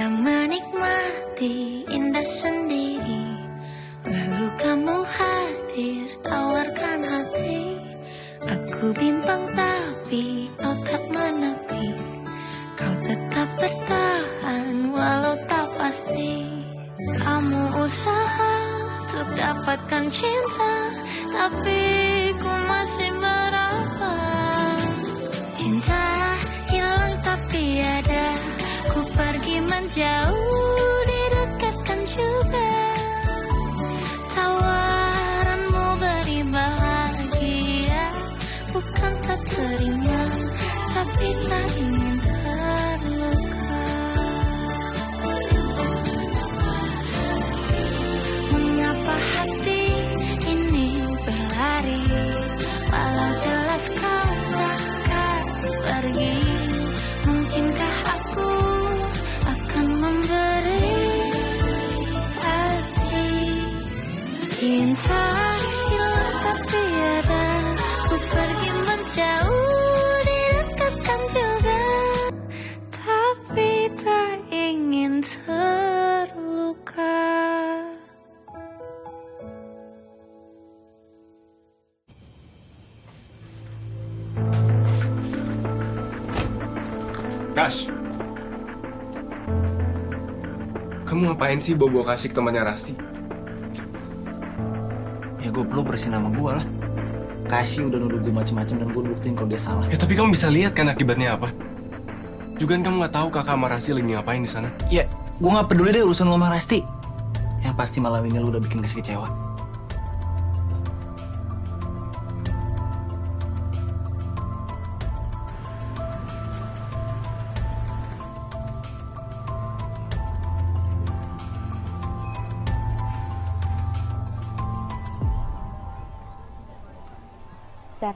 sedang menikmati indah sendiri. Lalu kamu hadir, tawarkan hati. Aku bimbang tapi kau tak menepi. Kau tetap bertahan walau tak pasti. Kamu usaha untuk dapatkan cinta, tapi ku masih meraba. Cinta hilang tapi ada, ku pergi menjauh, didekatkan juga. Tawaranmu beri bahagia, bukan tak terima, tapi tak ingin terluka. Mengapa hati ini berlari, walau jelas kau takkan pergi. Mungkinkah aku akan memberi hati? Cinta hilang tapi ada, ku pergi menjauh, didekatkan juga, tapi tak ingin terluka. Kash, kamu ngapain sih bawa kasih ke temannya Rasti? Ya gue perlu bersihin nama gue lah. Kasih udah nuduh gue macem-macem dan gue buktiin kalau dia salah. Ya tapi kamu bisa lihat kan akibatnya apa? Juga kan kamu nggak tahu kakak sama Rasti lagi ngapain di sana. Ya, gue nggak peduli deh urusan lo sama Rasti. Yang pasti malam ini lo udah bikin Kasih kecewa. Sar,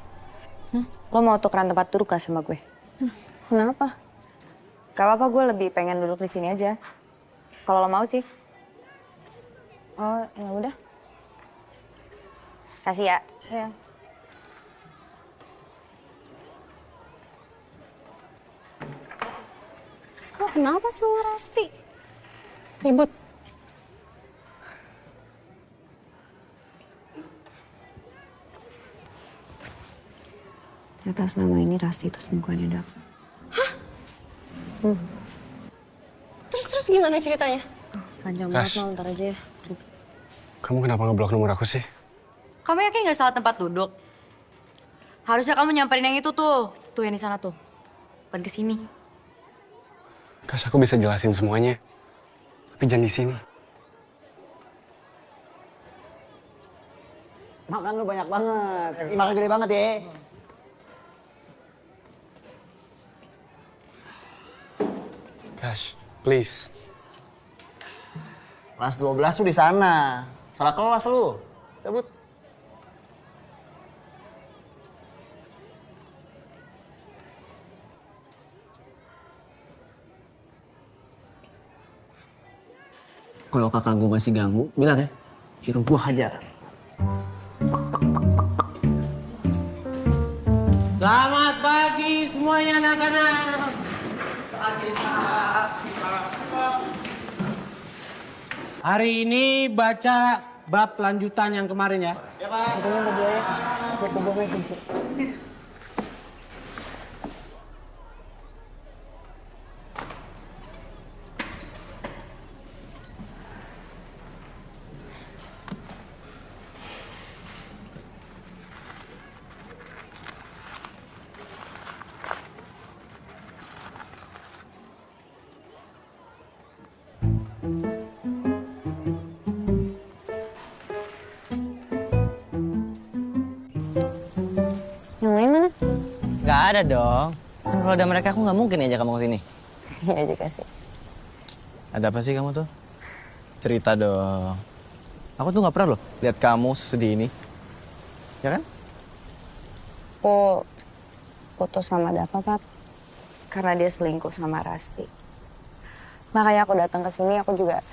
lo mau tukeran tempat duduk gak sama gue? Kenapa? Gak apa-apa, gue lebih pengen duduk di sini aja. Kalau lo mau sih. Oh, ya udah. Kasih ya. Ya. Lo kenapa sama Rasti? Ribut? Ternyata selama ini Rasti itu selingkuhannya Dava. Terus gimana ceritanya? Panjang Kash. banget, mau ntar aja ya. Kamu kenapa ngeblok nomor aku sih? Kamu yakin gak salah tempat duduk? Harusnya kamu nyamperin yang itu tuh. Tuh yang di sana tuh. Bukan kesini. Kash, aku bisa jelasin semuanya. Tapi jangan di sini. Makan lu banyak banget. Makan gede banget ya. Kash, please. Kelas 12 tuh di sana. Salah kelas lu. Cabut. Kalau kakak gue masih ganggu, bilang ya. Hero gue hajar. Selamat pagi semuanya anak-anak. Hari ini baca bab lanjutan yang kemarin ya. Ya Pak. Tolong berdua ya. Biar gue bawa sih. Yang lain mana? Gak ada dong. Kan kalau ada mereka aku nggak mungkin ajak kamu ke sini. Iya juga sih. Ada apa sih kamu tuh? Cerita dong. Aku tuh nggak pernah loh lihat kamu sesedih ini. Ya kan? Aku putus sama Dava, Pap. Karena dia selingkuh sama Rasti. Makanya aku datang ke sini, aku juga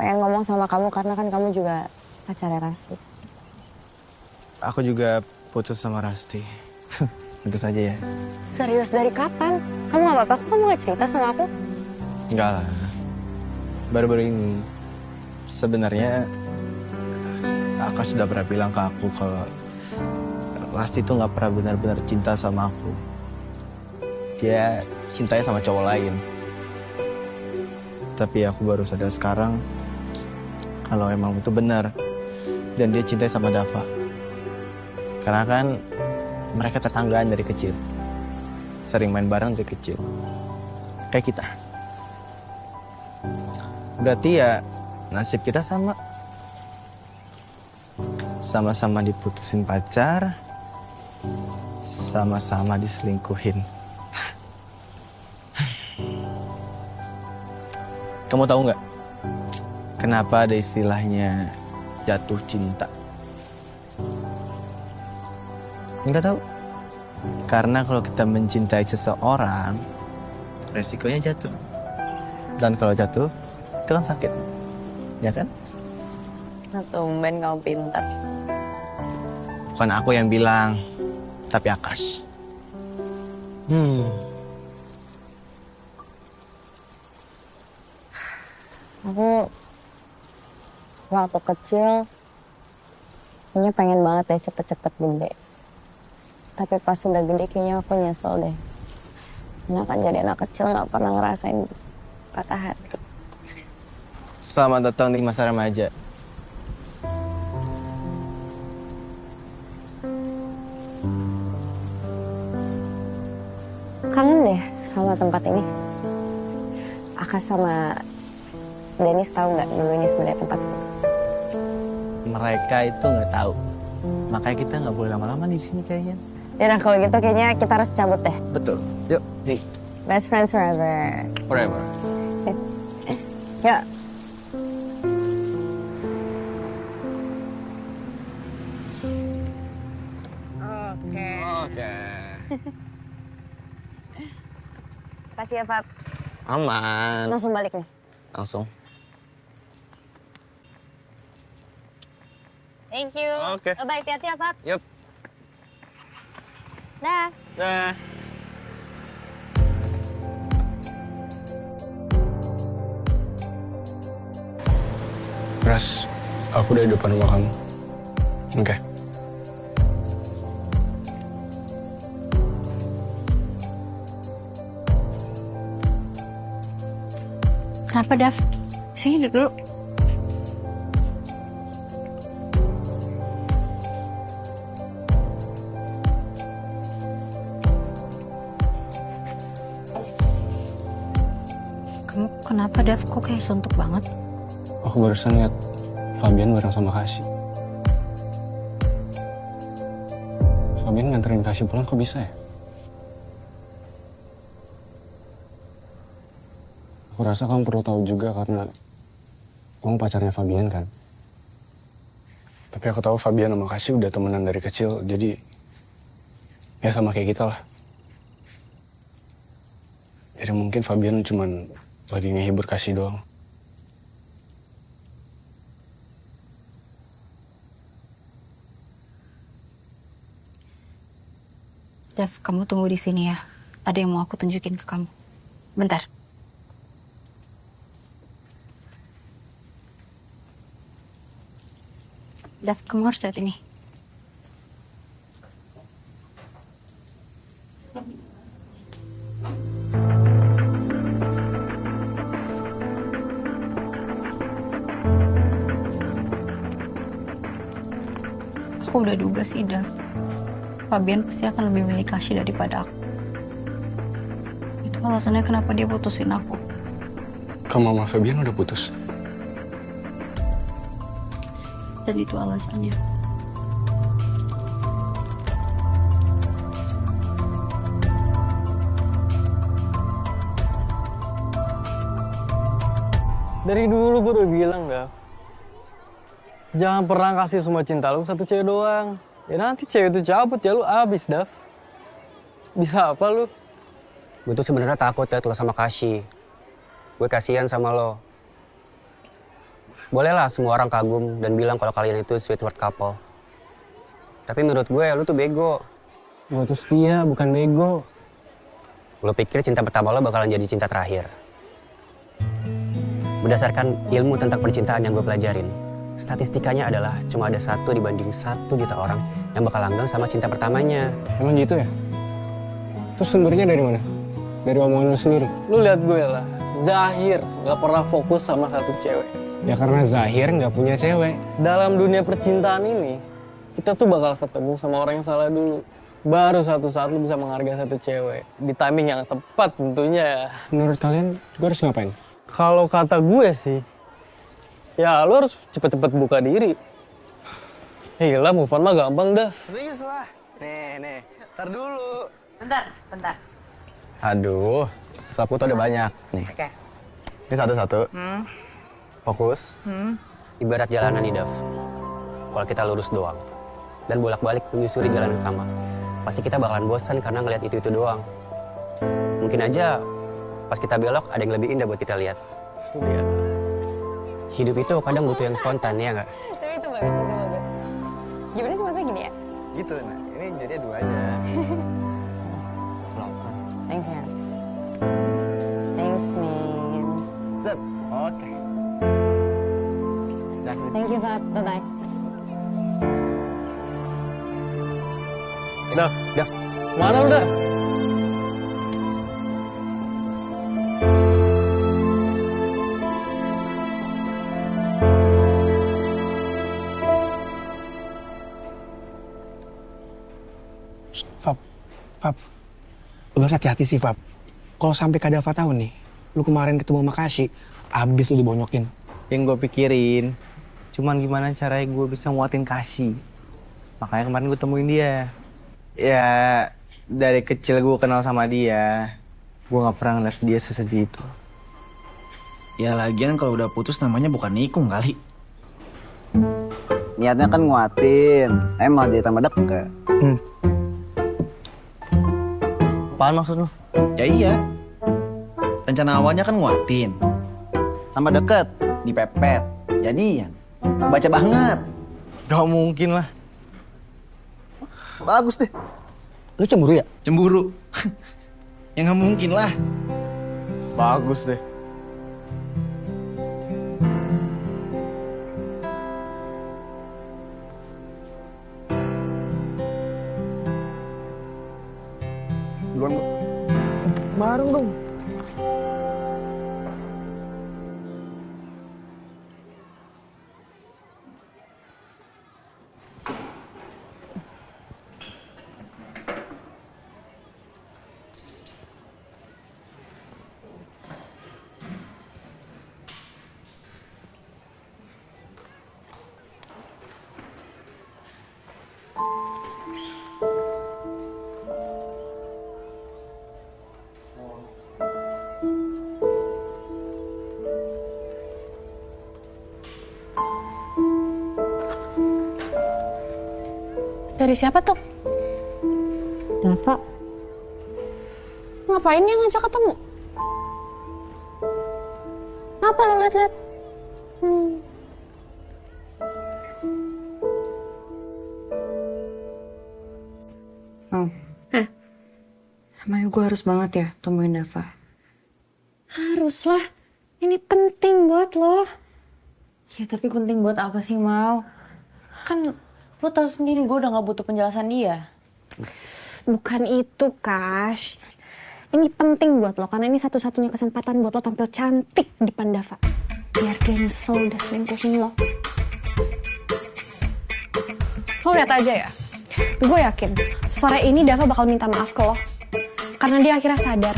pengen ngomong sama kamu karena kan kamu juga pacarnya Rasti. Aku juga putus sama Rasti. Itu saja ya. Serius, dari kapan? Kamu gak apa-apa, kok kamu gak cerita sama aku? Enggak lah. baru-baru ini sebenarnya Aka sudah pernah bilang ke aku kalau Rasti tuh nggak pernah benar-benar cinta sama aku. Dia cintanya sama cowok lain. Tapi aku baru sadar sekarang kalau emang itu benar. Dan dia cintai sama Dava. Karena kan mereka tetanggaan dari kecil. Sering main bareng dari kecil. Kayak kita. Berarti ya nasib kita sama. Sama-sama diputusin pacar. Sama-sama diselingkuhin. Kamu tahu nggak kenapa ada istilahnya jatuh cinta? Nggak tahu. Karena kalau kita mencintai seseorang, resikonya jatuh. Dan kalau jatuh, itu kan sakit. Ya kan? Nah, tumben kamu pintar. Bukan aku yang bilang, tapi Akash. Aku waktu kecil kayaknya pengen banget deh cepet-cepet gede. Tapi pas udah gede kayaknya aku nyesel deh. Karena kan jadi anak kecil gak pernah ngerasain patah hati. Selamat datang di masa remaja. Kangen deh sama tempat ini. Akash sama Dennis tahu nggak dulu ini sebenarnya tempat itu? Mereka itu nggak tahu. Makanya kita nggak boleh lama-lama di sini kayaknya. Ya nah kalau gitu kayaknya kita harus cabut deh. Betul. Yuk. Nih. Best friends forever. Forever. Yuk. Oke. Makasih ya, Pap. Aman. Langsung balik nih. Langsung. Thank you. Oke. Bye-bye, hati-hati ya, Pap. Yup. Dah. Dah. Ras, aku udah di depan rumah kamu. Oke. Kenapa, Dav? Sini duduk dulu. Kamu kenapa, Dav? Kok kayak suntuk banget? Aku barusan lihat Fabian bareng sama Kasih. Fabian nganterin Kasih pulang kok bisa ya? Aku rasa kamu perlu tahu juga karena kamu pacarnya Fabian kan. Tapi aku tahu Fabian sama Kasih udah temenan dari kecil, jadi ya sama kayak kita lah. Jadi mungkin Fabian cuman lagi ngehibur Kasih doang. Dav, kamu tunggu di sini ya. Ada yang mau aku tunjukin ke kamu. Bentar. Dav, kamu harus lihat ini. Aku udah duga sih, Dav. Fabian pasti akan lebih milih Kasih daripada aku. Itu alasannya kenapa dia putusin aku. Kamu sama Fabian udah putus? Dan itu alasannya. Dari dulu gue udah bilang, Dav. Jangan pernah kasih semua cinta lu satu cewek doang. Ya nanti cewek itu cabut ya lu abis, Dav. Bisa apa lu? Gue tuh sebenarnya takut ya lo sama Kasih. Gue kasihan sama lo. Bolehlah semua orang kagum dan bilang kalau kalian itu sweet word couple. Tapi menurut gue lu tuh bego. Gue tuh setia, bukan bego. Lo pikir cinta pertama lo bakalan jadi cinta terakhir. Berdasarkan ilmu tentang percintaan yang gue pelajarin, statistikanya adalah cuma ada 1 dibanding 1 juta orang yang bakal langgeng sama cinta pertamanya. Emang gitu ya? Terus sumbernya dari mana? Dari omongan lu sendiri? Lu lihat gue lah, Zahir gak pernah fokus sama satu cewek. Ya karena Zahir nggak punya cewek. Dalam dunia percintaan ini, kita tuh bakal ketemu sama orang yang salah dulu. Baru satu saat lu bisa menghargai satu cewek. Di timing yang tepat tentunya. Menurut kalian, gue harus ngapain? Kalau kata gue sih, ya lu harus cepet-cepet buka diri. Gila, move on mah gampang dah. Serius lah. Nih, ntar dulu. Bentar. Aduh, sapu tuh ada banyak. Nih. Oke. Ini satu-satu. Fokus. Ibarat jalanan nih, Dav. Kalau kita lurus doang dan bolak-balik menyusuri jalan yang sama, pasti kita bakalan bosan karena ngeliat itu doang. Mungkin aja pas kita belok ada yang lebih indah buat kita lihat. Itu dia. Hidup itu kadang butuh yang spontan, ya nggak? Itu bagus. Gimana sih maksudnya gini ya? Gitu, nah. Ini jadinya 2 aja. Thanks ya. Thanks, man. Sep. Oke. Thank you, Pap. Bye-bye. Dav, Dav, mana lu dah? Fab, lu harus hati-hati sih, Fab. Kalau sampai Kak Dava tahu nih, lu kemarin ketemu sama Kasih, abis lu dibonyokin. Yang gue pikirin, cuman gimana caranya gue bisa nguatin Kasih. Makanya kemarin gue temuin dia. Ya, dari kecil gue kenal sama dia. Gue gak pernah ngeliat dia sesedih itu. Ya lagian kalau udah putus namanya bukan nikung kali. Niatnya kan nguatin, emang jadi tambah deket. Apaan maksud lu? Ya iya. Rencana awalnya kan nguatin. Tambah deket? Dipepet. Jadian. Baca banget. Gak mungkin lah. Bagus deh. Lu cemburu ya? Cemburu. Ya nggak mungkin lah. Bagus deh. Duluan, Bu. Bareng dong. Dari siapa tuh? Dava, Ngapain dia ngajak ketemu? Apa lo liat-liat? Emangnya gue harus banget ya temuin Dava? Harus lah. Ini penting buat lo. Ya tapi penting buat apa sih, Mau? Kan lo tahu sendiri gue udah gak butuh penjelasan dia. Bukan itu, Kash. Ini penting buat lo, karena ini satu-satunya kesempatan buat lo tampil cantik di depan Dava. Biar dia nyesel udah selingkuhin lo. Lo lihat aja ya. Gue yakin, sore ini Dava bakal minta maaf ke lo. Karena dia akhirnya sadar,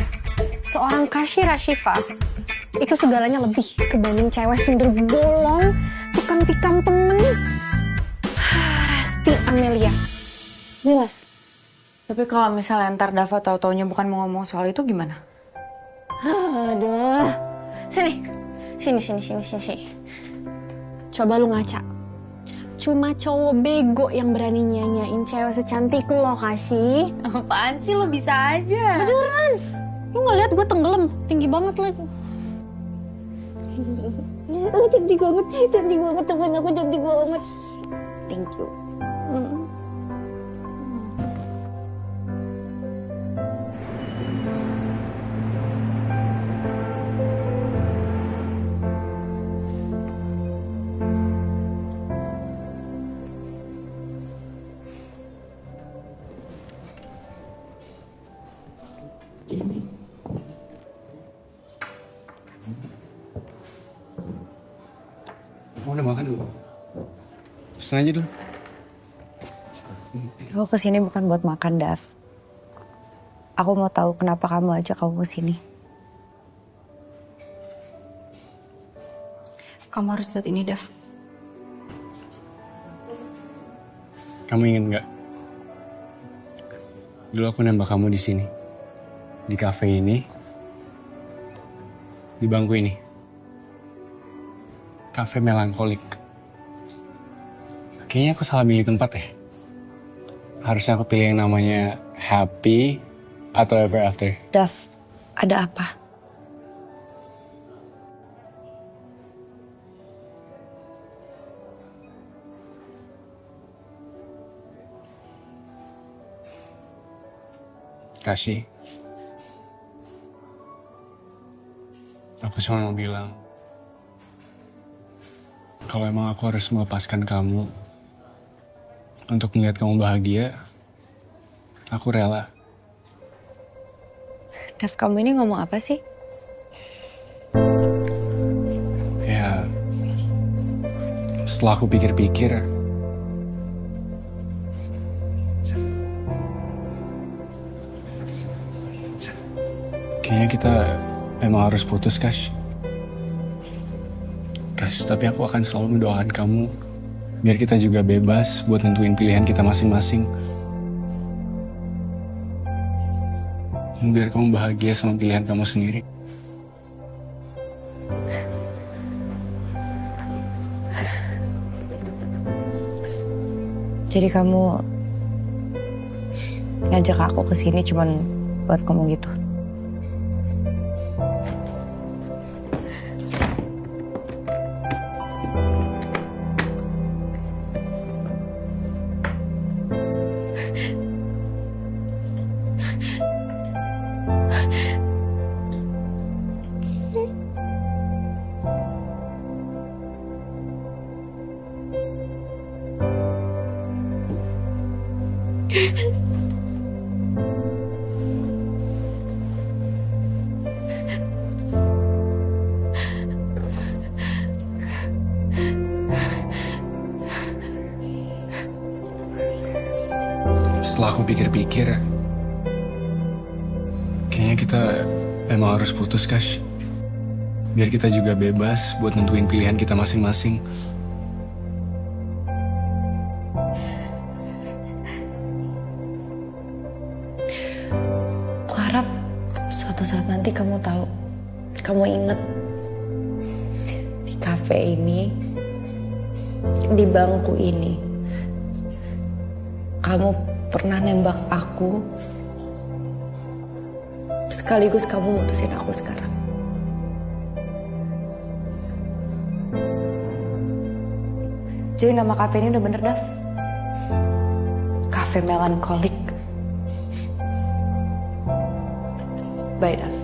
seorang Kashi Rashifa itu segalanya lebih kebanding cewek sundel bolong, tukang tikam temen. Resti Amelia. Jelas. Tapi kalau misalnya ntar Dava tahu-taunya bukan mau ngomong soal itu gimana? Aduh. Sini. Coba lu ngaca. Cuma cowok bego yang berani nyanyain cewek secantik lo, Kasih. Apaan sih, lo bisa aja. Beneran. Lu gak lihat gue tenggelam. Tinggi banget lagi. Cantik banget temen aku, cantik banget. Thank you. Kamu udah makan dulu? Pesen aja dulu. Aku kesini bukan buat makan, Dav. Aku mau tahu kenapa kamu ajak aku kesini. Kamu harus lihat ini, Dav. Kamu inget nggak? Dulu aku nembak kamu di sini, di kafe ini, di bangku ini. Kafe melankolik. Kayaknya aku salah milih tempat ya. Harusnya aku pilih yang namanya Happy atau Ever After. Dav, ada apa? Kasih. Aku cuma mau bilang, kalau emang aku harus melepaskan kamu untuk melihat kamu bahagia, aku rela. Dav, kamu ini ngomong apa sih? Ya, setelah aku pikir-pikir, kayaknya kita emang harus putus, Kash. Kash, tapi aku akan selalu mendoakan kamu biar kita juga bebas buat nentuin pilihan kita masing-masing. Biar kamu bahagia sama pilihan kamu sendiri. Jadi kamu ngajak aku kesini cuman buat ngomong gitu? Setelah aku pikir-pikir, kayaknya kita emang harus putus, Kash. Biar kita juga bebas buat nentuin pilihan kita masing-masing. Aku harap suatu saat nanti kamu tahu, kamu inget di kafe ini, di bangku ini, kamu pernah nembak aku, sekaligus kamu mutusin aku sekarang. Jadi nama kafe ini udah bener, Dav. Kafe melankolik. Bye, Dav.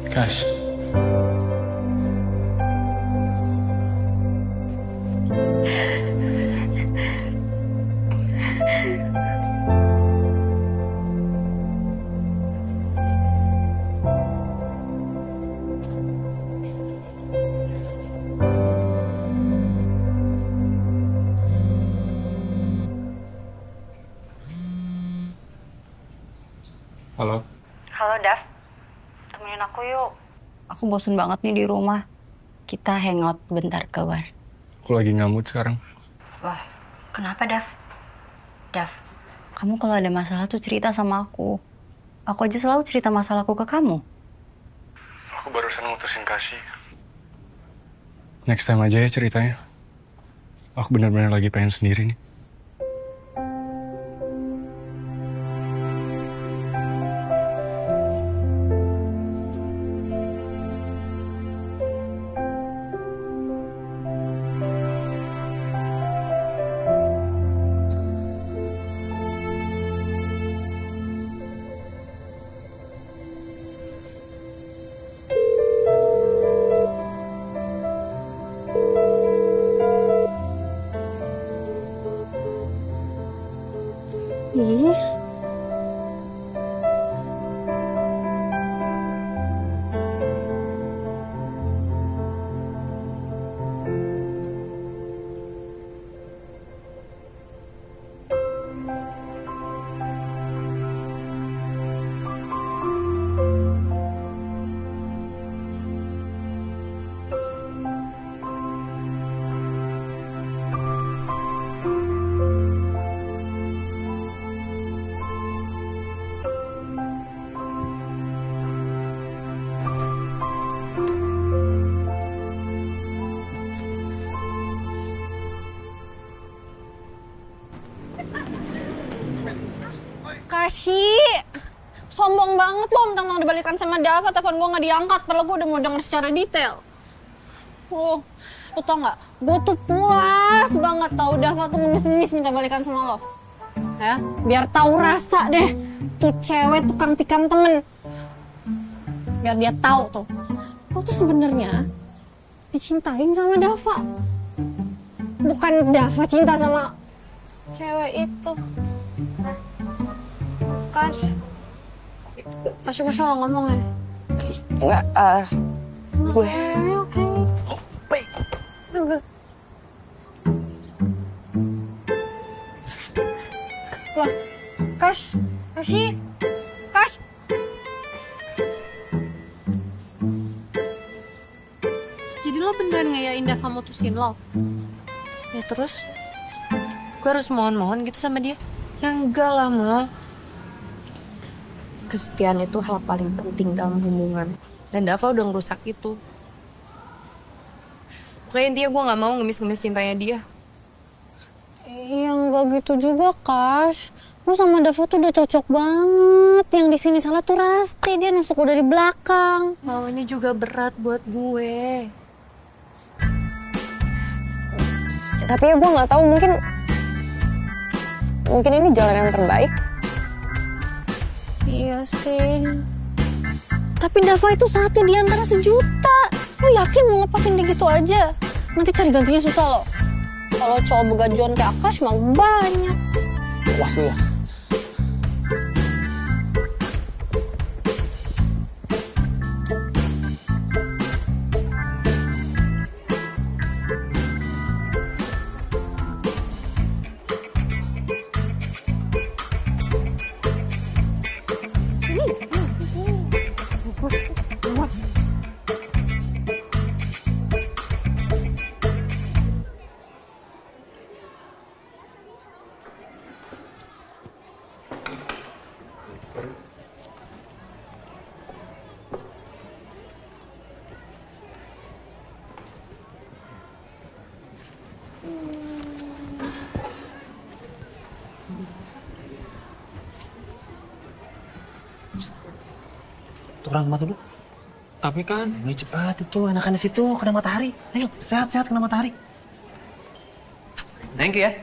Kash. Halo. Halo, Dav. Temenin aku yuk. Aku bosen banget nih di rumah. Kita hangout bentar keluar. Aku lagi ngamut sekarang. Wah, kenapa, Dav? Dav, kamu kalau ada masalah tuh cerita sama aku. Aku aja selalu cerita masalahku ke kamu. Aku barusan mutusin Kasih. Next time aja ya ceritanya. Aku benar-benar lagi pengen sendiri nih. banget lo mentang-mentang dibalikan sama Dava, telepon gue nggak diangkat, padahal gue udah mau denger secara detail. Lo tau nggak? Gue tuh puas banget tau Dava tuh ngemis-ngemis minta balikan sama lo. Ya, biar tahu rasa deh tuh cewek tukang tikam temen. Biar dia tahu tuh, lo tuh sebenarnya dicintain sama Dava. Bukan Dava cinta sama cewek itu. Kash gue salah ngomong ya? Enggak, gue... Lah, Kash. Jadi lo beneran ngayain Dava mutusin lo? Ya terus, gue harus mohon-mohon gitu sama dia? Ya enggak lah, Mo. Kesetiaan itu hal paling penting dalam hubungan. Dan Dava udah ngerusak itu. Pokoknya intinya gue gak mau ngemis-ngemis cintanya dia. Iya, enggak gitu juga, Kash. Lo sama Dava tuh udah cocok banget. Yang di sini salah tuh Rasti, dia nusuk udah di belakang. Mau ini juga berat buat gue. Tapi ya gue nggak tahu, mungkin ini jalan yang terbaik. Iya sih. Tapi Dava itu satu di antara sejuta. Lo yakin mau lepasin dia gitu aja? Nanti cari gantinya susah lo. Kalau cowok begajuan kayak Akash mah banyak. Puas lu ya. Orang mata dulu. Tapi kan... Ini cepat itu, enakan di situ, kena matahari. Ayo, sehat-sehat kena matahari. Thank you ya.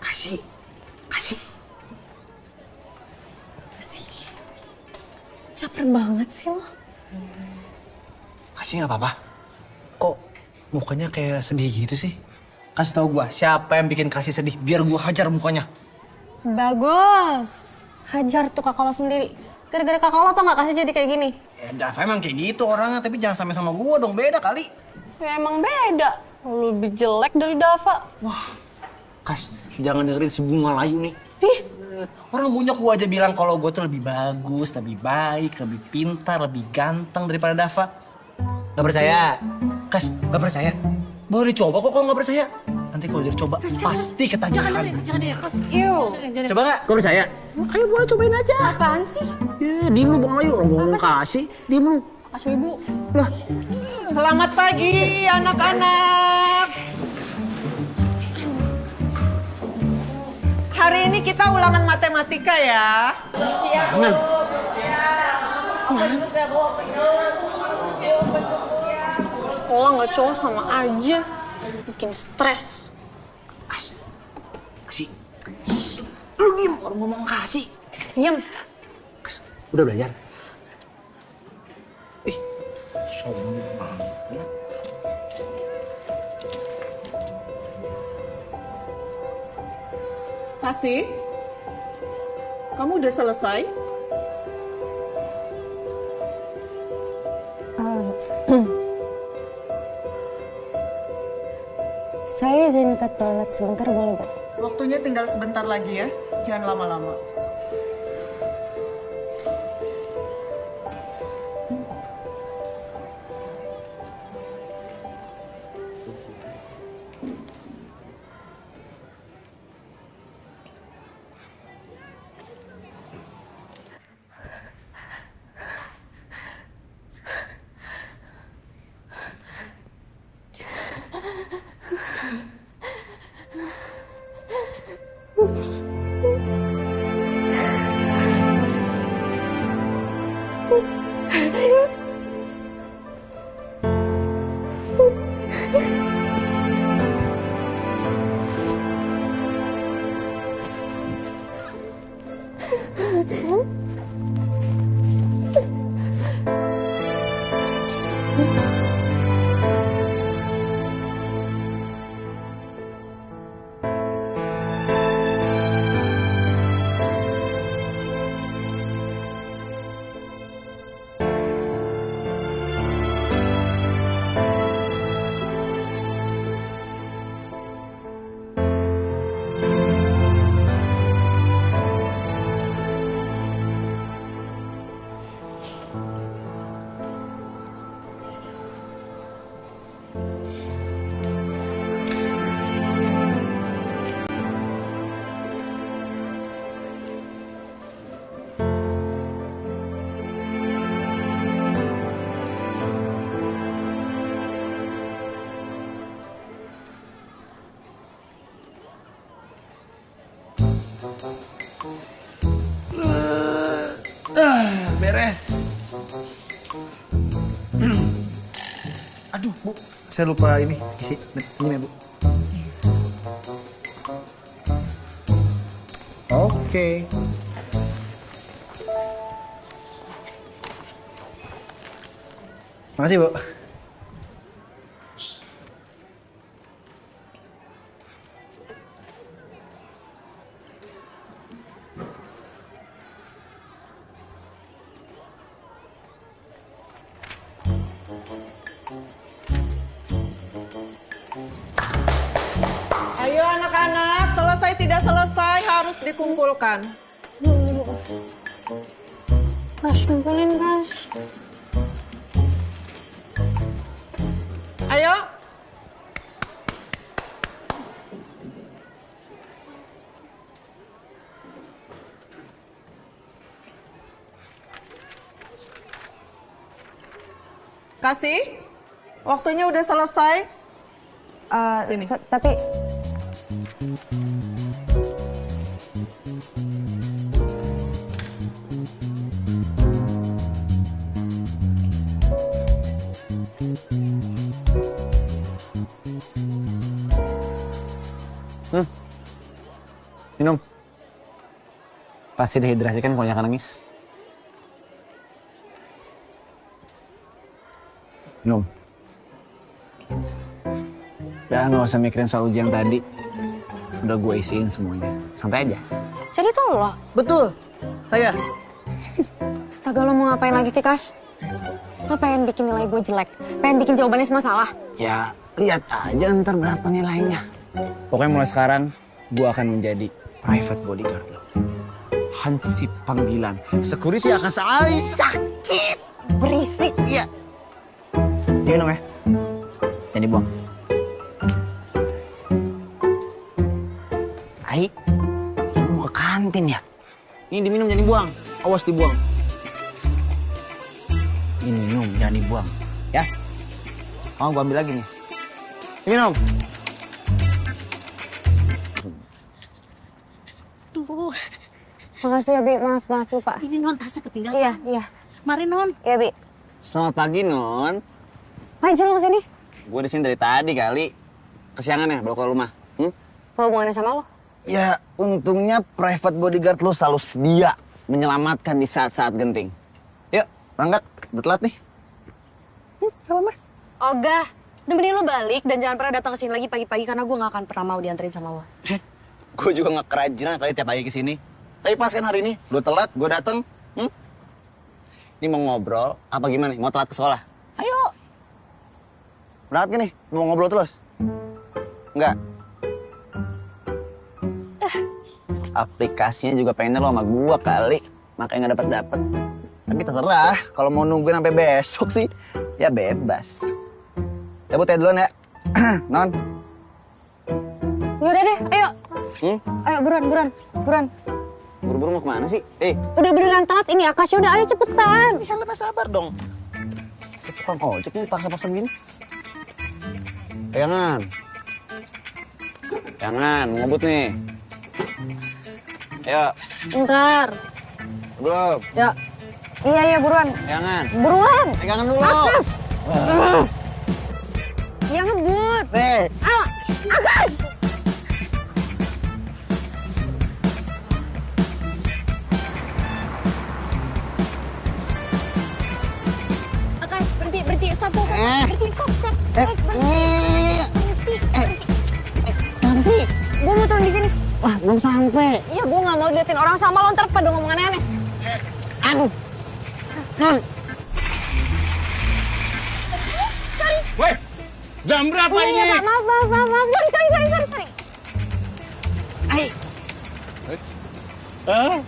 Kasih. Caper banget sih lo. Kasih nggak apa-apa. Kok mukanya kayak sedih gitu sih? Kasih tahu gua siapa yang bikin kasih sedih, biar gua hajar mukanya. Bagus. Hajar tuh kakak lo sendiri. Gara-gara kakak lo tau gak kasih jadi kayak gini? Ya Dava emang kayak gitu orangnya, tapi jangan sampai sama gua dong, beda kali. Ya emang beda. Lo lebih jelek dari Dava. Wah, Kas, jangan dengerin si Bunga Layu nih. Ih, Orang bunyok gua aja bilang kalau gua tuh lebih bagus, lebih baik, lebih pintar, lebih ganteng daripada Dava. Gak percaya? Kas, gak percaya? Boleh dicoba kok kalau gak percaya. Nanti kalau udah dicoba, pasti ketagihan. jangan deh. Iu. Coba gak? Gak percaya? Ayo boleh cobain aja. Apaan sih? Ya, diem lu Bang Layu. Orang ngomong kasih, diem lu. Kasih ibu. Lah, Selamat pagi anak-anak. Hari ini kita ulangan matematika ya. jangan. Sekolah gak cowok sama aja. Bikin stres. Kasih. Lu diem, orang ngomong kasih. Diam. Udah belajar? Ih, sombong banget. Kasih, kamu udah selesai? Saya izin ke toilet sebentar boleh gak? Waktunya tinggal sebentar lagi ya, jangan lama-lama. Beres. Aduh, Bu. Saya lupa ini isi. Ini ya, Bu. Oke. Makasih, Bu. Ayo anak-anak, selesai tidak selesai harus dikumpulkan. Gas, kumpulin gas. Ayo. Kasih, waktunya udah selesai. Sini. Tapi Minum. Pasti dehidrasi kan kalau jangan nangis. Minum. Udah nggak usah mikirin soal ujian tadi. Udah gue isiin semuanya. Santai aja. jadi tuh lo. Betul. Saya. Astaga, lo mau ngapain lagi sih, Kash? Lo pengen bikin nilai gue jelek? Pengen bikin jawabannya semua salah? Ya, lihat aja ntar berapa nilainya. Pokoknya mulai sekarang, gue akan menjadi private bodyguard lo. Hansip panggilan. Security akan sakit. Berisik. Iya. Dia minum ya. Jangan dibuang. Ai, ini mau ke kantin ya? Ini diminum, jangan dibuang. Awas dibuang. Ini minum, jangan dibuang. Ya? Mau gua ambil lagi nih. Ini minum. Tuh, Makasih ya, Bi. Maaf lupa. ini non tasnya ketinggalan. Iya. Mari non. Iya, Bi. Selamat pagi, Non. Ngapain sih lo kesini? Gue di sini dari tadi kali. Kesiangan ya, baru ke rumah. Apa hubungannya sama lo? Ya, untungnya private bodyguard lo selalu sedia menyelamatkan di saat-saat genting. Yuk, berangkat. Udah telat nih. Salamnya. Ogah, udah mending lo balik dan jangan pernah datang ke sini lagi pagi-pagi karena gue gak akan pernah mau dianterin sama lo. Gue juga gak kerajinan kali tiap pagi kesini. Tapi pas kan hari ini, lo telat, gue dateng. Ini mau ngobrol, apa gimana nih? Mau telat ke sekolah? Ayo. Berangkat gini, mau ngobrol terus? Enggak? Aplikasinya juga pengen lo sama gue kali. Makanya gak dapet. Tapi terserah, kalau mau nungguin sampai besok sih, ya bebas. Cabut ya duluan ya. Non. Yaudah deh, ayo. Ayo, buruan. Buru-buru mau kemana sih? Udah beneran telat ini, Akasya. Udah, ayo cepetan. Ya lebih sabar dong. Tukang ojek nih paksa-paksa begini. Jangan, mau ngebut nih. Ayo, Ntar. belum. Ya. Iya, buruan. Pegangan. Buruan. Pegangan dulu. Akas. Ya ngebut. Ayo, akas. Akas, berhenti. Stop. Berhenti, stop. Berhenti. Kenapa sih? Gue mau turun di sini. Wah, belum sampai. Iya, gue nggak mau liatin orang sama lo, ntar pada ngomong aneh-aneh. Aduh. Non. Sorry. Weh, jam berapa Iya, ini? Pak. Maaf. Sorry. Hai. Oh.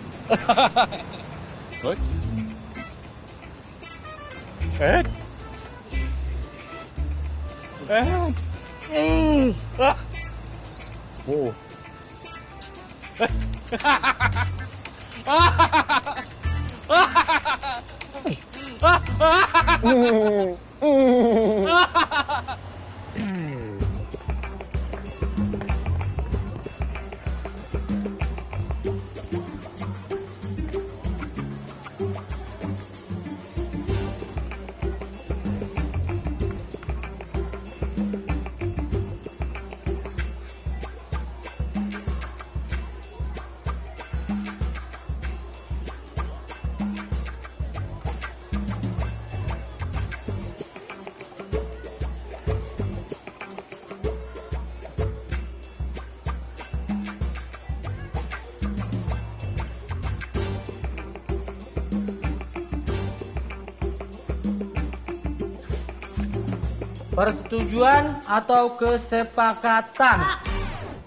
Persetujuan atau kesepakatan?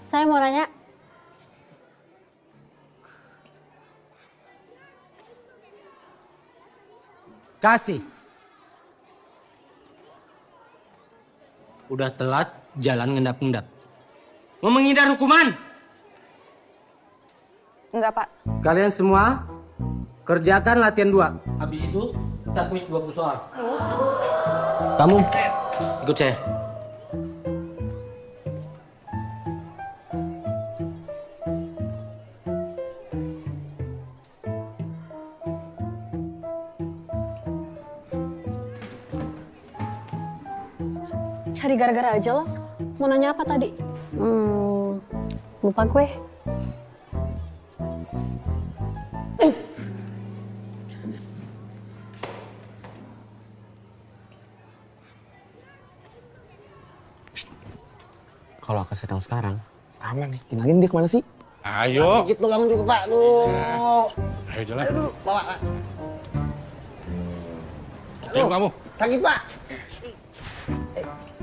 Saya mau nanya. Kasih. Udah telat, jalan ngendap-ngendap. Mau menghindar hukuman? Enggak, Pak. Kalian semua kerjakan latihan 2. Habis itu kita kuis 20 soal. Kamu ikut saya. Cari gara-gara aja lo. Mau nanya apa tadi? Lupa gue. Kalau aku sedang sekarang, Aman nih. Kenalin dia kemana sih? Ayo. Dikit doang juga, Pak. Aduh. Ayo jalan. Ayo dulu, bawa. Pak. Ayo kamu. Sakit, Pak.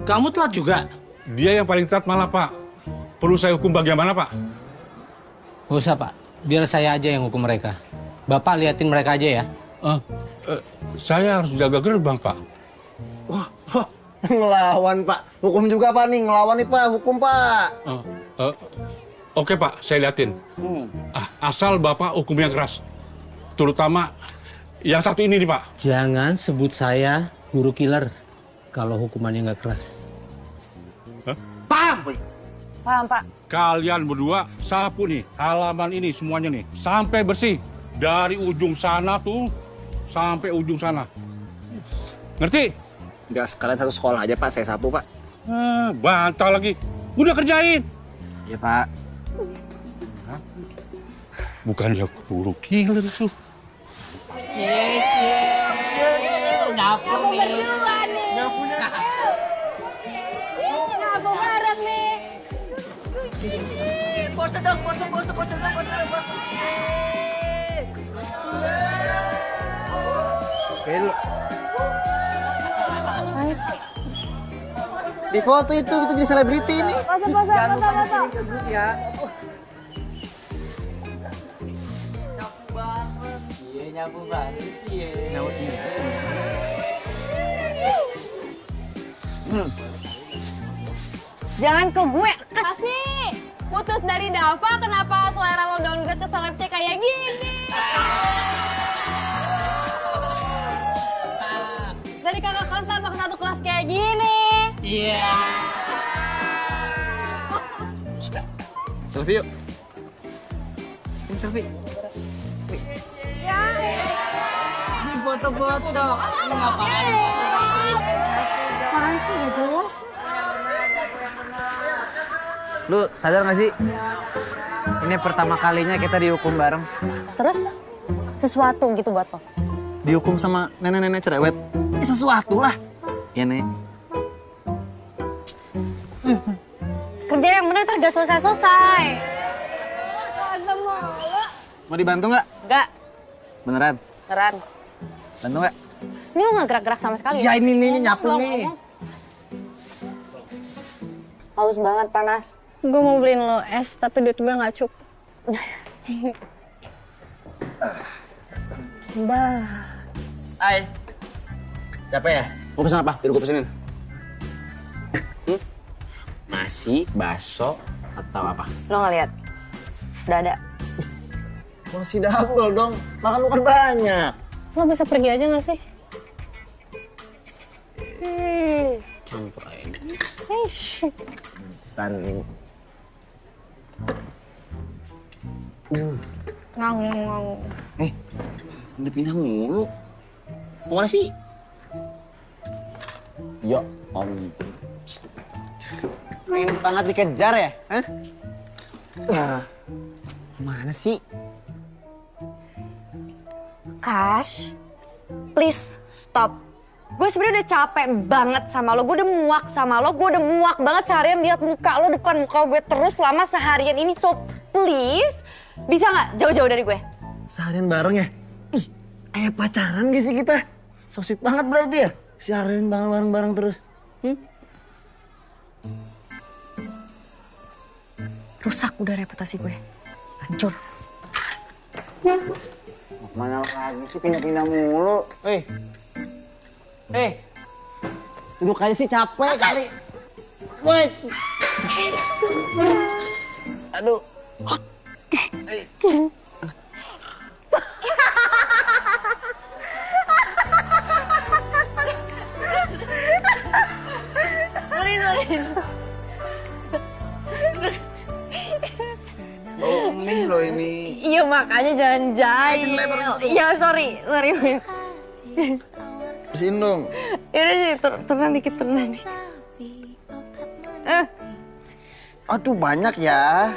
Kamu telat juga? Dia yang paling telat malah, Pak. Perlu saya hukum bagaimana, Pak? Gak usah, Pak. Biar saya aja yang hukum mereka. Bapak liatin mereka aja ya. Saya harus jaga gerbang, Pak. Wah, ngelawan, Pak. Hukum juga, Pak, nih. Ngelawan nih, Pak. Hukum, Pak. Oke, Pak. Saya liatin. Asal Bapak hukum yang keras. Terutama yang satu ini nih, Pak. Jangan sebut saya guru killer kalau hukumannya nggak keras. Paham? Paham, Pak. Kalian berdua sapu nih halaman ini semuanya nih sampai bersih dari ujung sana tuh sampai ujung sana. Ngerti? Enggak, sekalian satu sekolah aja, Pak. Saya sapu, Pak. Bantah lagi. Udah kerjain. Iya, Pak. Bukan dia guru killer tuh. Nyapu berdua nih. Nyapu bareng nih. Pose dong. Di foto itu kita jadi selebriti ini. Foto. Jangan ke gue. Kasih. Putus dari Dava, kenapa selera lo downgrade ke seleb C kayak gini? Dari kakak kelas sama ke satu kelas kayak gini. Selfie yuk. Ini selfie. foto-foto. Apaan sih, gak jelas. Lu sadar gak sih? Ini pertama kalinya kita dihukum bareng. Terus, sesuatu gitu buat lo. Dihukum sama nenek-nenek cerewet. Sesuatu lah. Iya, Nek. Kerja yang bener ntar gak selesai-selesai. Mau dibantu nggak? Gak, Beneran? beneran. Bantu nggak? Ini lo gak gerak-gerak sama sekali Ya ini nyapu nih. Haus banget, panas. Gue mau beliin lo es, tapi duit gue nggak cukup. Bah. Hai. Capek ya? Mau pesan apa? Biar gue pesenin. Nasi, bakso, atau apa? Lo nggak lihat? Udah ada. Masih double dong. Makan lu kan banyak. Lo bisa pergi aja nggak sih? Campur aja. Eish. Stunning. Ngang. Udah pindah mulu. Mau mana sih? Ya om. Pengen banget dikejar ya? Hah? Mana sih? Kash, please stop. Gue sebenarnya udah capek banget sama lo. Gue udah muak sama lo. Gue udah muak banget seharian lihat muka lo depan muka gue terus selama seharian ini. So please, bisa nggak jauh-jauh dari gue? Seharian bareng ya? Ih, kayak pacaran gak sih kita? So sweet banget berarti ya? Seharian bareng-bareng terus. Rusak udah reputasi gue. Hancur. Mau kemana lagi sih pindah-pindah mulu? Duduk aja sih capek kali. Woi. Aduh. Sorry. Oh, mie lo ini. Iya makanya jangan jahil. Iya sorry. Bersihin dong. Yaudah sih, turun dikit. Aduh banyak ya.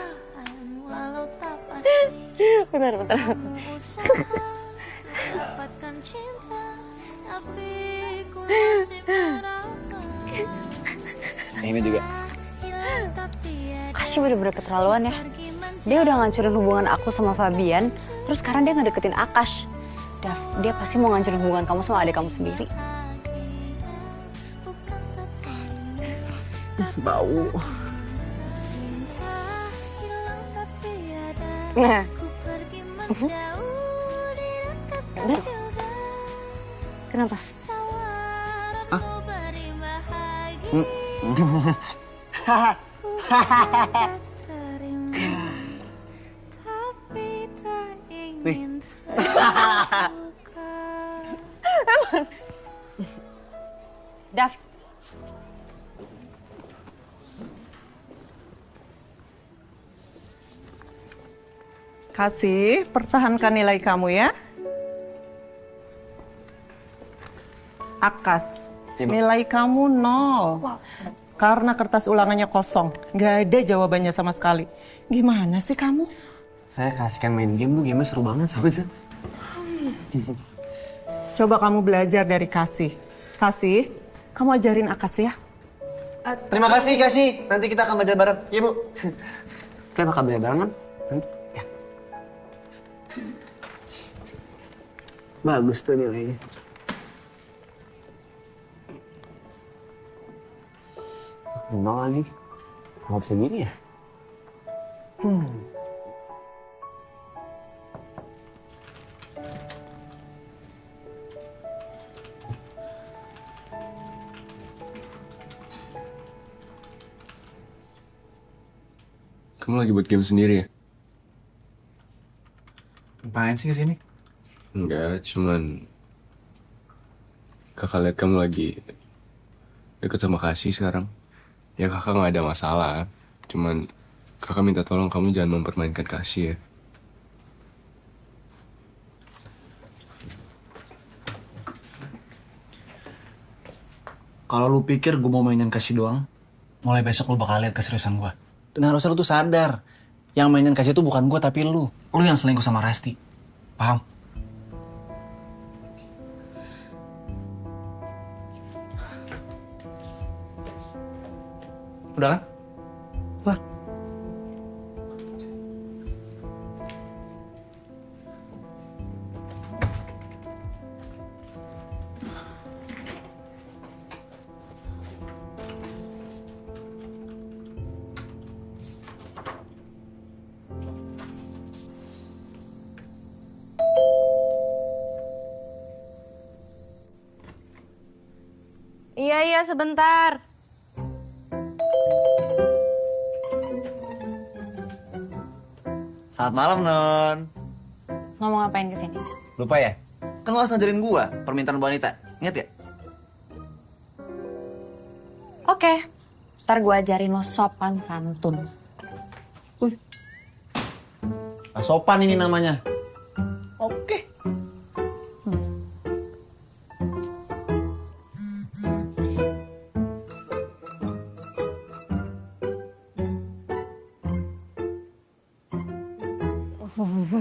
Bentar. Ini juga. Kasih bener-bener keterlaluan ya. Dia udah ngancurin hubungan aku sama Fabian, terus sekarang dia ngedeketin Akash. Dia pasti mau ngancurin hubungan kamu sama adik kamu sendiri. Bau. Nah. Kenapa? Daf. Kasih, pertahankan nilai kamu ya. Akas, nilai kamu 0. Karena kertas ulangannya kosong. Nggak ada jawabannya sama sekali. Gimana sih kamu? Saya kasihkan main game, game seru banget soalnya. Coba kamu belajar dari Kasih. Kasih, kamu ajarin Akas ya. Terima kasih, Kasih. Nanti kita akan belajar bareng. Iya, Bu. Kita bakal belajar bareng kan? Nanti. Ya. Bagus tuh nilainya. Nol lagi. Nggak bisa gini ya? Kamu lagi buat game sendiri ya? Ngapain sih kesini? Enggak, cuman kakak lihat kamu lagi deket sama Kasih sekarang. Ya kakak nggak ada masalah, cuman kakak minta tolong kamu jangan mempermainkan Kasih ya. Kalau lu pikir gue mau mainin kasih doang, mulai besok lu bakal lihat keseriusan gue. Dan harusnya lu tuh sadar, yang mainin kasih itu bukan gue tapi lu. Lu yang selingkuh sama Rasti. Paham? Udah kan? Wah. Iya, sebentar. Selamat malam, Non. Ngomong ngapain kesini? Lupa ya? Kan lu harus ngajarin gua permintaan Bu Anita. Ingat ya? Oke, ntar gue ajarin lo sopan santun. Nah, sopan ini namanya. Oke.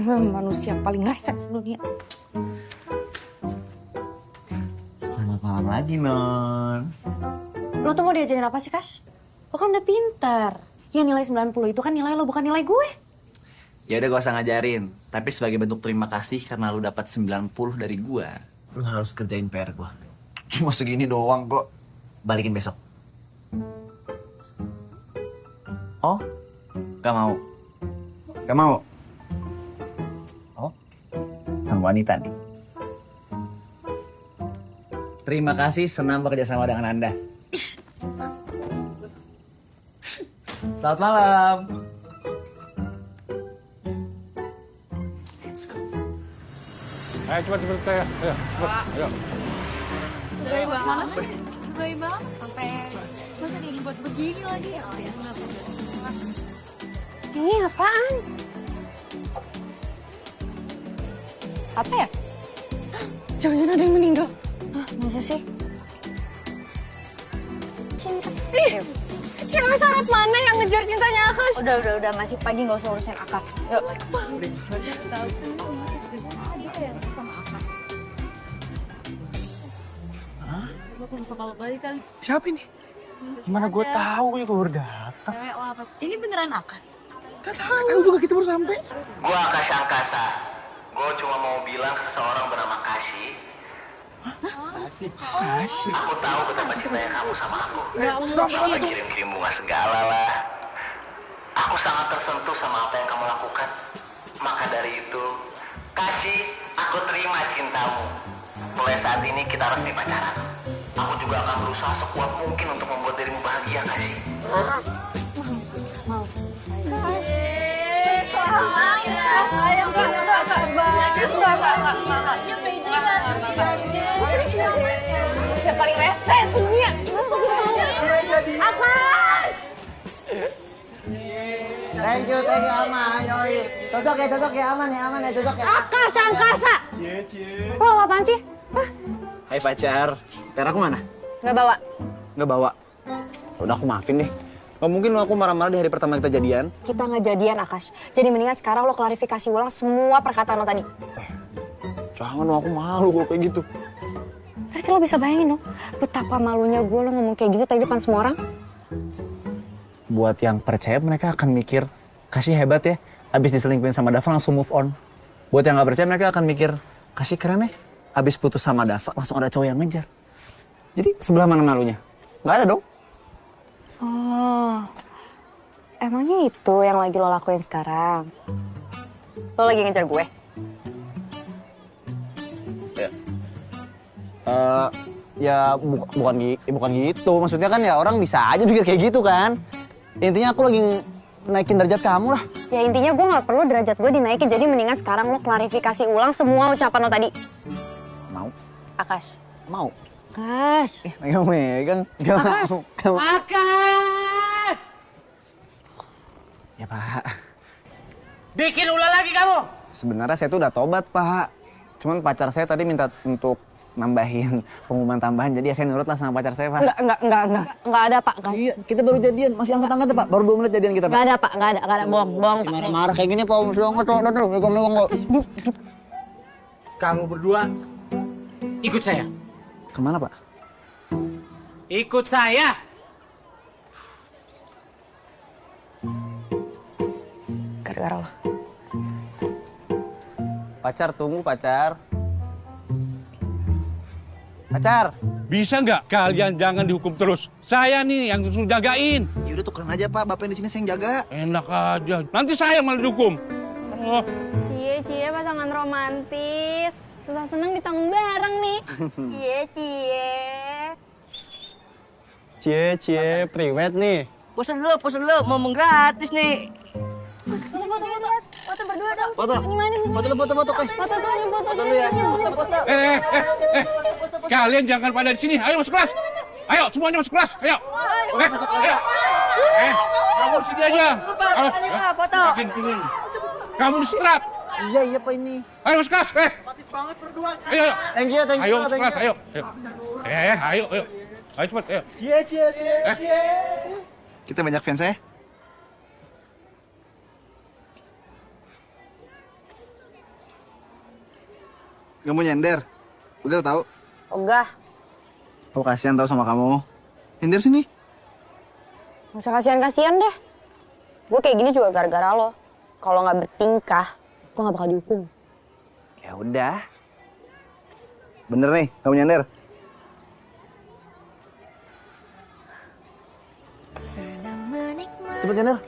Manusia paling resek sedunia. Selamat malam lagi, Non. Lo tuh mau diajarin apa sih, Kash? Lo kan udah pinter. Yang nilai 90 itu kan nilai lo, bukan nilai gue. Ya udah gak usah ngajarin. Tapi sebagai bentuk terima kasih karena lu dapat 90 dari gua, lu harus kerjain PR gua. Cuma segini doang kok. Balikin besok. Oh? Gak mau? Gak mau? Oh? Kan wanita nih. Terima kasih, senang bekerja sama dengan Anda. Selamat malam. Let's go. Ayo cepat saya. Ayo, cepat. Ayo. Dari mana sih? Dari banget sampai masa dibuat begini lagi ya? Ini apaan? Apa ya? Jangan-jangan ada yang meninggal. Masa sih? Cinta. Ih, cewek sarap mana yang ngejar cintanya Akash? Udah, masih pagi nggak usah urusin Akash. Yuk. Siapa ini? Gimana gue tahu ya kalau udah datang? Ini beneran Akas? Gak tahu juga kita baru sampai. Gua Akash Angkasa. Gua cuma mau bilang ke seseorang bernama Kashi. Kasih. Aku tahu betapa cintanya kamu sama aku. Sampai kirim-kirim bunga segala lah. Aku sangat tersentuh sama apa yang kamu lakukan. Maka dari itu, Kashi, aku terima cintamu. Mulai saat ini kita resmi pacaran. Aku juga akan berusaha sekuat mungkin untuk membuat dirimu bahagia, Kashi. Siapa paling rese dunia? Masuk gitu. Akas! Thank you aman, yoi. Cocok ya, aman ya, cocok ya. Akas, angkasa! Lo apaan sih? Hah? Hai pacar, PR aku mana? Nggak bawa. Nggak bawa. Udah aku maafin deh. Gak mungkin lo aku marah-marah di hari pertama kita jadian. Kita nggak jadian, Akash. Jadi mendingan sekarang lo klarifikasi ulang semua perkataan lo tadi. Jangan lo, aku malu kalau kayak gitu. Berarti lo bisa bayangin dong, betapa malunya gue lo ngomong kayak gitu tadi depan semua orang. Buat yang percaya mereka akan mikir, Kasih hebat ya, abis diselingkuhin sama Dava langsung move on. Buat yang gak percaya mereka akan mikir, Kasih keren ya, abis putus sama Dava langsung ada cowok yang ngejar. Jadi sebelah mana malunya? Gak ada dong. Oh, emangnya itu yang lagi lo lakuin sekarang? Lo lagi ngejar gue? Bukan gitu. Maksudnya kan ya orang bisa aja pikir kayak gitu kan. Intinya aku lagi naikin derajat kamu lah. Ya intinya gue nggak perlu derajat gue dinaikin. Jadi mendingan sekarang lo klarifikasi ulang semua ucapan lo tadi. Mau? Akash. Mau? Akash. Megang. Akash. Akash! Ya Pak. Bikin ulah lagi kamu? Sebenarnya saya tuh udah tobat Pak. Cuman pacar saya tadi minta untuk nambahin pengumuman tambahan, jadi ya saya nurut lah sama pacar saya, Pak. Enggak ada, Pak. Iya, kita baru jadian, masih angkat-angkat Pak. Baru 2 menit jadian kita, Pak. Enggak ada, Pak. Enggak ada. Bohong, Pak. Marah-marah kayak gini, Pak. Masih angkat, megang-megang. Kamu berdua ikut saya. Kemana, Pak? Ikut saya. Gara-gara lo. Pacar, tunggu pacar. Pacar. Bisa nggak kalian jangan dihukum terus? Saya nih yang suruh jagain. Ya udah tukeran aja Pak, Bapak yang di sini saya yang jaga. Enak aja. Nanti saya malah dihukum. Oh. Cie pasangan romantis. Susah seneng ditanggung bareng nih. Cie, priwet nih. Pesen lu, ngomong gratis nih. Foto berdua dong. Foto. Ini mana sih? Foto, guys. Foto dulu ya. Kalian jangan pada di sini. Ayo masuk kelas. Ayo semuanya masuk kelas. Ayo. Ayo. Kamu di sini aja. Foto. Kamu disetrap. Iya Pak ini. Ayo masuk kelas. Matis banget berdua. Ayo. Thank you. Ayo masuk kelas. Ayo. Ayo. Ayo cepat. Ayo. Cie. Kita banyak fans ya. Kamu nyender. Udah tahu? Ogah. Aku kasihan tahu sama kamu. Nyender sini. Nggak usah kasihan-kasihan deh. Gue kayak gini juga gara-gara lo. Kalau nggak bertingkah, gue nggak bakal dihukum. Ya udah. Bener nih, kamu nyender. Cepet nyender.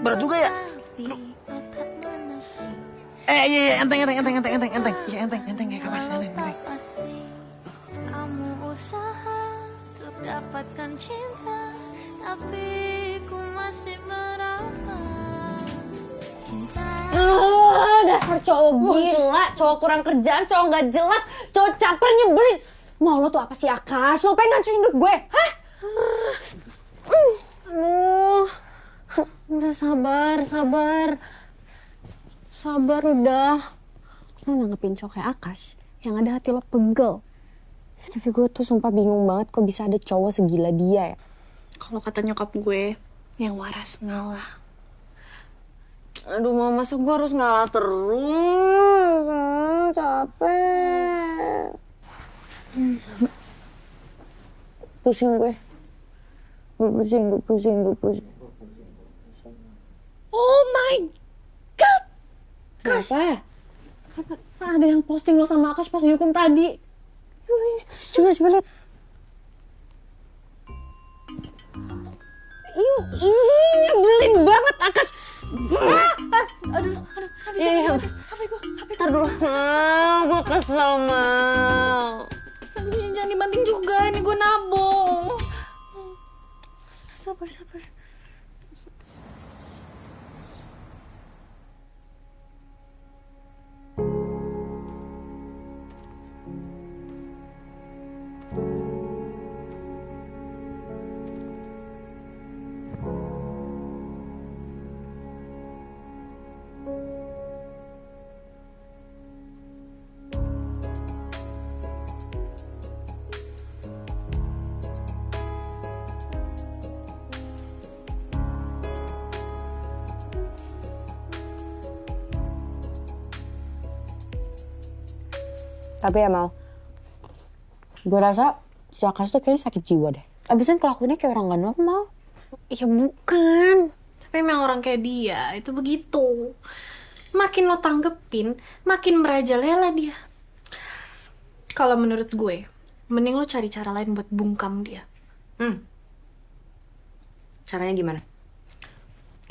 Berat juga ya? Iya, enteng. Iya, enteng, kayak kapas, enteng. Kamu usaha untuk dapatkan cinta, tapi ku masih merapat cinta. Dasar cowok gila, cowok kurang kerjaan, cowok nggak jelas, cowok caper nyebelin. Mau lo tuh apa sih Akash? Lo pengen ngancurin hidup gue? Hah? Aduh, udah sabar udah. Lo nanggepin cowok kayak Akash yang ada hati lo pegel. Ya, tapi gue tuh sumpah bingung banget kok bisa ada cowok segila dia ya. Kalau kata nyokap gue, yang waras ngalah. Aduh mama, masa gue harus ngalah terus? Capek. Pusing gue. Gue pusing. Oh my God! Kenapa? Ada yang posting lo sama Akash pas dihukum tadi. Coba lihat. Nyebelin banget Akash. Aduh. Iya. Ntar dulu. Gue kesel, Mal. Jangan dibanting juga, ini gue nabung. Sabar. Tapi ya Mal, gue rasa si Akash tuh kayaknya sakit jiwa deh. Abisnya kelakuannya kayak orang gak normal. Ya bukan. Tapi emang orang kayak dia itu begitu. Makin lo tanggepin, makin merajalela dia. Kalau menurut gue, mending lo cari cara lain buat bungkam dia. Caranya gimana?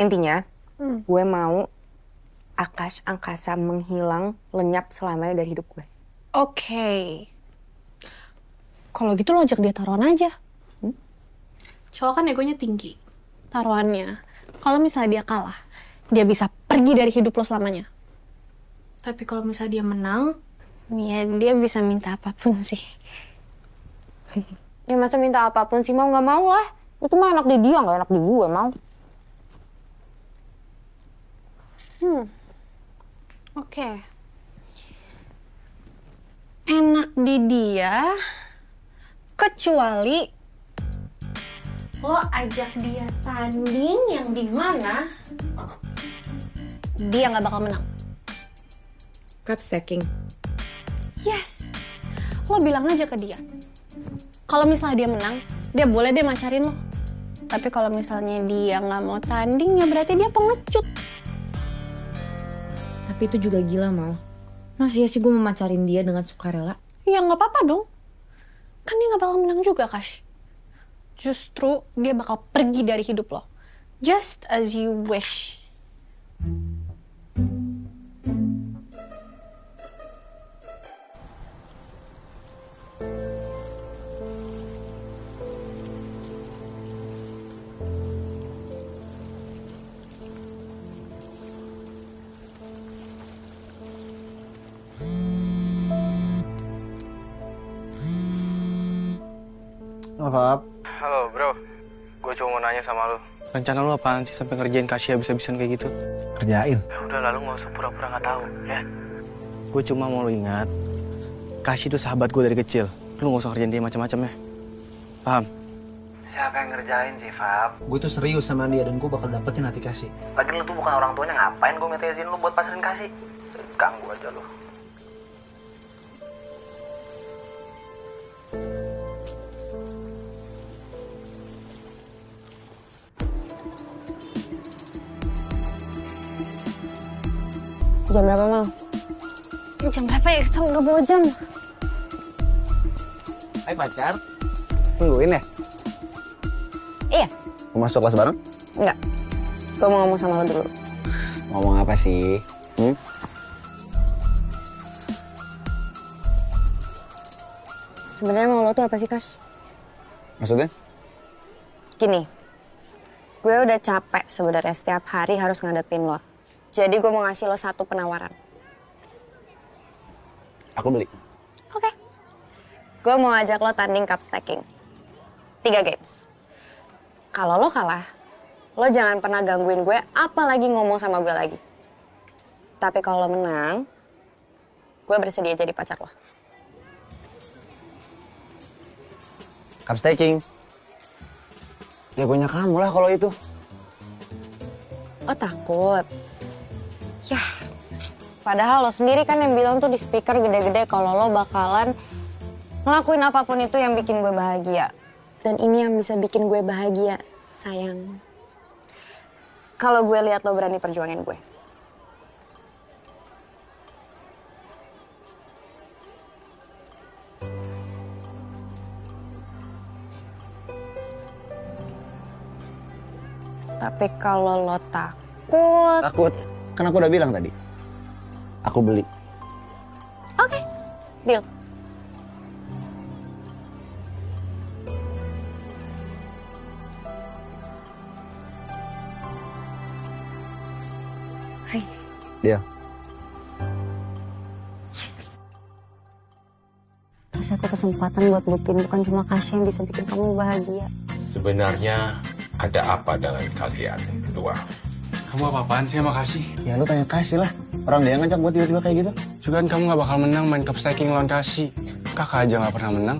Intinya, gue mau Akash angkasa menghilang lenyap selamanya dari hidup gue. Oke. Kalau gitu lo ajak dia taruhan aja. Cowok kan egonya tinggi. Taruhannya, kalau misalnya dia kalah, dia bisa pergi dari hidup lo selamanya. Tapi kalau misalnya dia menang, ya dia bisa minta apapun sih. Ya masa minta apapun sih, mau nggak mau lah. Itu mah enak di dia, nggak enak di gue, mau. Oke. Enak di dia, kecuali lo ajak dia tanding yang dimana dia nggak bakal menang. Cup stacking. Yes. Lo bilang aja ke dia. Kalau misalnya dia menang, dia boleh deh macarin lo. Tapi kalau misalnya dia nggak mau tanding, ya berarti dia pengecut. Tapi itu juga gila, Mal. Masih ya sih gue memacarin dia dengan sukarela? Ya nggak apa-apa dong. Kan dia nggak bakal menang juga, Kash. Justru dia bakal pergi dari hidup lo. Just as you wish. Maaf. Halo bro, gue cuma mau nanya sama lu. Rencana lu apaan sih sampai ngerjain Kasih habis-habisan kayak gitu? Kerjain. Ya udah lalu nggak usah pura-pura nggak tahu ya. Gue cuma mau lu ingat, Kasih itu sahabat gue dari kecil. Lu nggak usah kerjain dia macam-macam ya. Paham? Siapa yang ngerjain sih, Fab? Gue tuh serius sama dia dan gue bakal dapetin hati Kasih. Lagian lu tuh bukan orang tuanya, ngapain gue minta izin lu buat pasarin Kasih? Ganggu aja lu. Jam berapa, Mal? Jam berapa ya? Kita nggak bawa jam. Hai pacar. Tungguin ya? Iya. Mau masuk kelas bareng? Enggak. Gue mau ngomong sama lo dulu. Ngomong apa sih? Sebenarnya mau lo tuh apa sih, Kash? Maksudnya? Gini, gue udah capek sebenarnya setiap hari harus ngadepin lo. Jadi gue mau ngasih lo satu penawaran. Aku beli. Oke. Gue mau ajak lo tanding cup stacking. 3 games. Kalau lo kalah, lo jangan pernah gangguin gue, apalagi ngomong sama gue lagi. Tapi kalau lo menang, gue bersedia jadi pacar lo. Cup staking. Jagonya kamu lah kalau itu. Oh takut? Yah, padahal lo sendiri kan yang bilang tuh di speaker gede-gede kalau lo bakalan ngelakuin apapun itu yang bikin gue bahagia. Dan ini yang bisa bikin gue bahagia, sayang. Kalau gue lihat lo berani perjuangin gue. Tapi kalau lo takut... Takut? Kan aku udah bilang tadi. Aku beli. Oke, deal. Hai. Deal. Yes. Terus aku kesempatan buat buktiin bukan cuma Kasih yang bisa bikin kamu bahagia. Sebenarnya ada apa dengan kalian berdua? Kamu apa-apaan sih sama Kasih? Ya lu tanya Kasih lah. Orang dia ngajak buat tiba-tiba kayak gitu. Juga kan kamu gak bakal menang main cup stacking lawan Kasih. Kakak aja gak pernah menang.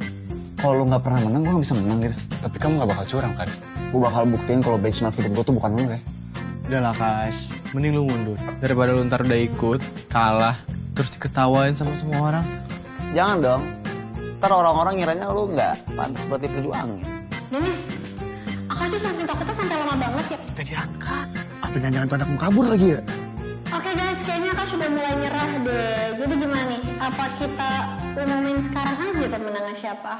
Kalau lu gak pernah menang, gue gak bisa menang gitu. Tapi kamu gak bakal curang kan? Gue bakal buktiin kalau benchmark hidup gue tuh bukan lu ya. Udah lah Kash, mending lu mundur. Daripada lu ntar udah ikut, kalah, terus diketawain sama semua orang. Jangan dong. Ntar orang-orang ngiranya lu gak pantas buat diperjuangin. Dennis, Akash sampai takutnya sampai lama banget ya. Udah diangkat. Apa jangan anak mau kabur lagi ya? Oke guys, kayaknya Akash sudah mulai nyerah deh. Jadi gimana nih? Apa kita umumin sekarang aja pemenangnya siapa?